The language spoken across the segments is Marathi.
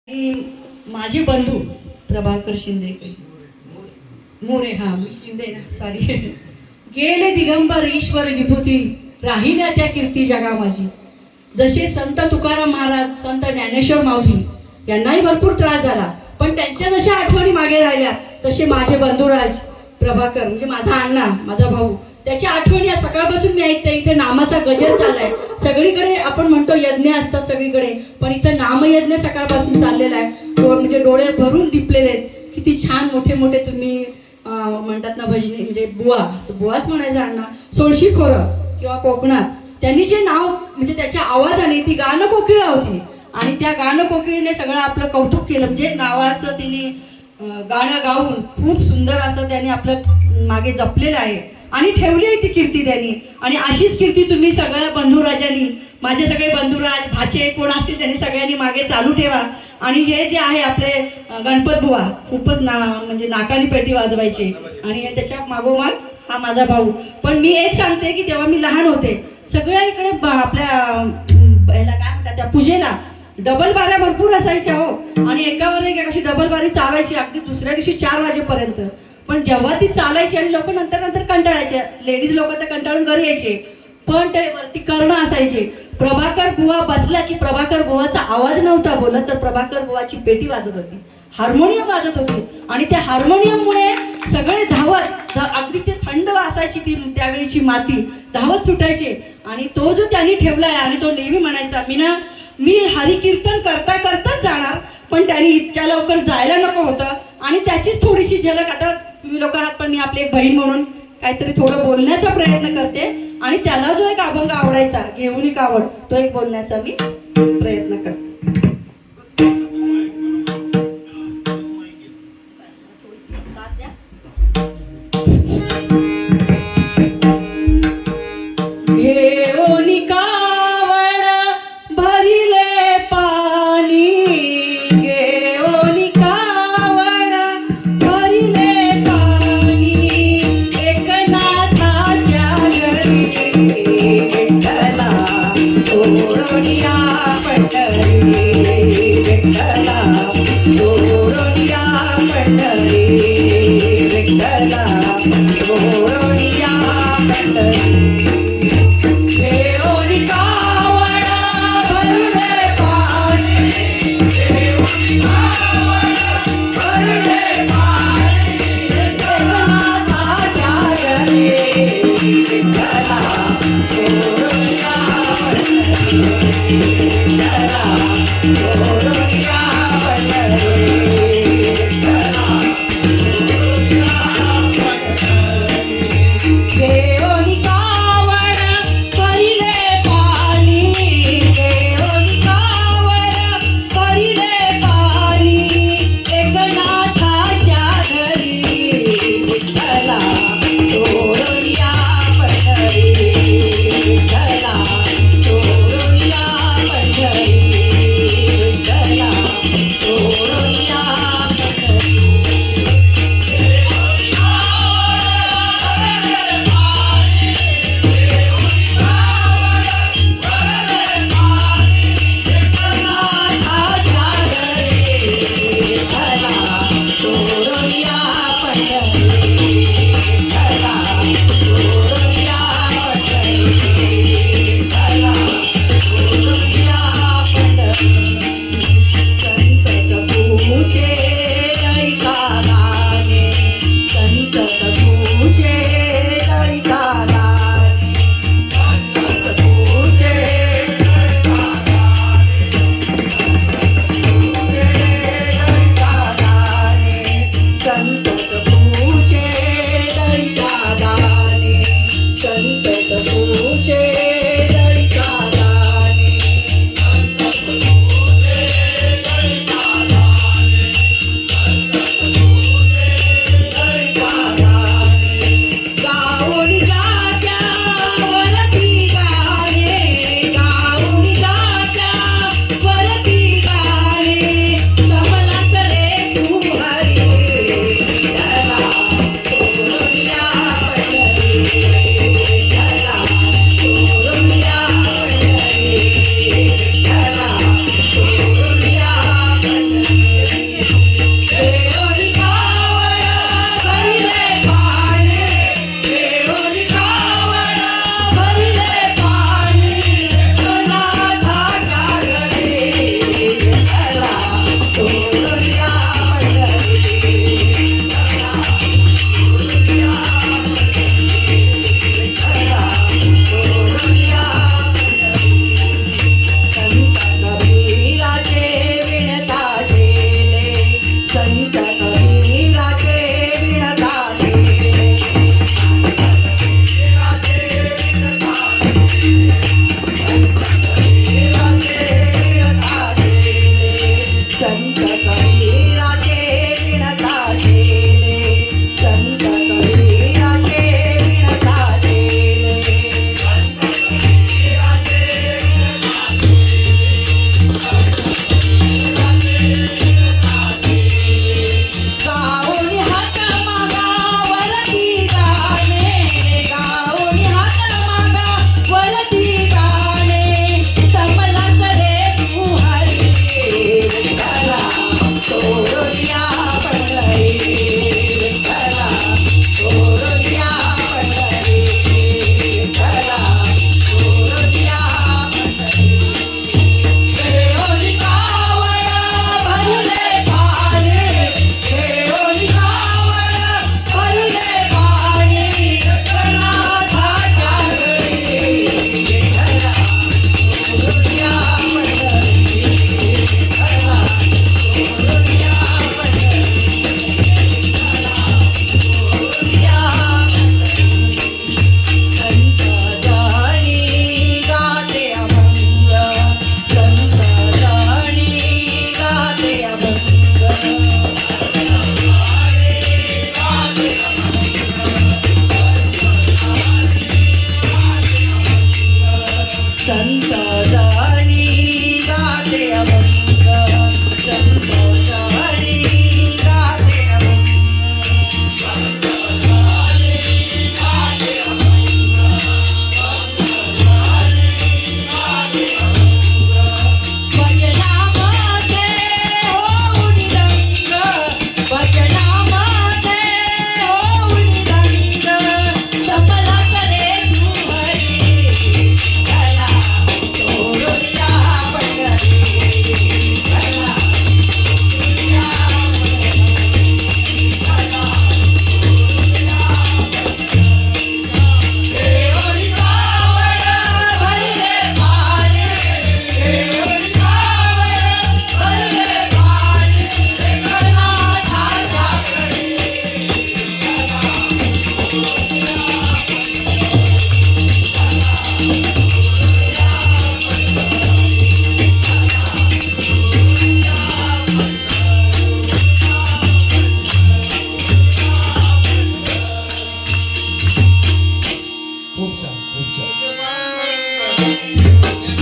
आणि माझे बंधू प्रभाकर शिंदे मोरे, हा मी शिंदे ना, सॉरी. गेले दिगंबर ईश्वर विभूती, राहिल्या त्या कीर्ती जगा माझी. जसे संत तुकाराम महाराज, संत ज्ञानेश्वर माऊली यांनाही भरपूर त्रास झाला, पण त्यांच्या जशा आठवणी मागे राहिल्या तसे माझे बंधुराज प्रभाकर म्हणजे माझा अण्णा, माझा भाऊ, त्याच्या आठवणी आज सकाळपासून मी ऐकते. इथे नामाचा गजर चाललाय सगळीकडे. आपण म्हणतो यज्ञ असतात सगळीकडे, पण इथं नामयज्ञ सकाळपासून चाललेला आहे. म्हणजे डोळे भरून दिपलेले आहेत. किती छान मोठे मोठे तुम्ही म्हणतात ना भजनी, म्हणजे बुवाच म्हणायचं अण्णा. सोळशी खोरं किंवा कोकणात त्यांनी जे नाव म्हणजे त्याच्या आवाजाने ती गाणं कोकिळा होती आणि त्या गाणं कोकिळीने सगळं आपलं कौतुक केलं. म्हणजे नावाचं तिने गाणं गाऊन खूप सुंदर असं त्यांनी आपलं मागे जपलेलं आहे आणि ठेवली आहे ती कीर्ती त्यांनी. आणि अशीच कीर्ती तुम्ही सगळ्या बंधुराजांनी, माझे सगळे बंधुराज भाचे कोण असतील त्यांनी सगळ्यांनी मागे चालू ठेवा. आणि हे जे आहे आपले गणपत बुवा खूपच म्हणजे नाकानी पेटी वाजवायचे आणि त्याच्या मागोमाग हा माझा भाऊ. पण मी एक सांगते की तेव्हा मी लहान होते, सगळ्या इकडे आपल्या ह्याला काय म्हणतात त्या पूजेला डबल बाऱ्या भरपूर असायच्या हो. आणि एकावर एक अशी डबल बारी चालायची अगदी दुसऱ्या दिवशी 4 वाजेपर्यंत. पण जेव्हा ती चालायची आणि लोक नंतर कंटाळायचे, लेडीज लोक तर कंटाळून घरी यायचे, पण ते वरती कर्ण असायचे. प्रभाकर बुवा बसला की प्रभाकर बुवाचा आवाज नव्हता बोलत, तर प्रभाकर बुवाची पेटी वाजत होती, हार्मोनियम वाजत होती. आणि त्या हार्मोनियममुळे सगळे धावत, अगदी ते थंड असायची ती त्यावेळीची माती, धावत सुटायचे. आणि तो जो त्यांनी ठेवलाय आणि तो नेहमी म्हणायचा, मी हरिकीर्तन करताच जाणार, पण त्यांनी इतक्या लवकर जायला नको होतं. आणि त्याचीच थोडीशी झलक आता तुम्ही लोक आहात, पण मी आपली एक बहीण म्हणून काहीतरी थोडं बोलण्याचा प्रयत्न करते. आणि त्याला जो एक अभंग आवडायचा, घेऊन कावड, तो एक बोलण्याचा मी प्रयत्न करते. घेऊन कावड भरिले पाणी, घेऊन कावड भरिले पाणी, एकनाथाच्या घरी विठ्ठला सोडून या पंढरी.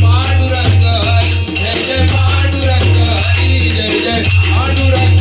पांडुरंग जय जय पांडुरंग हरी जय जय पांडुरंग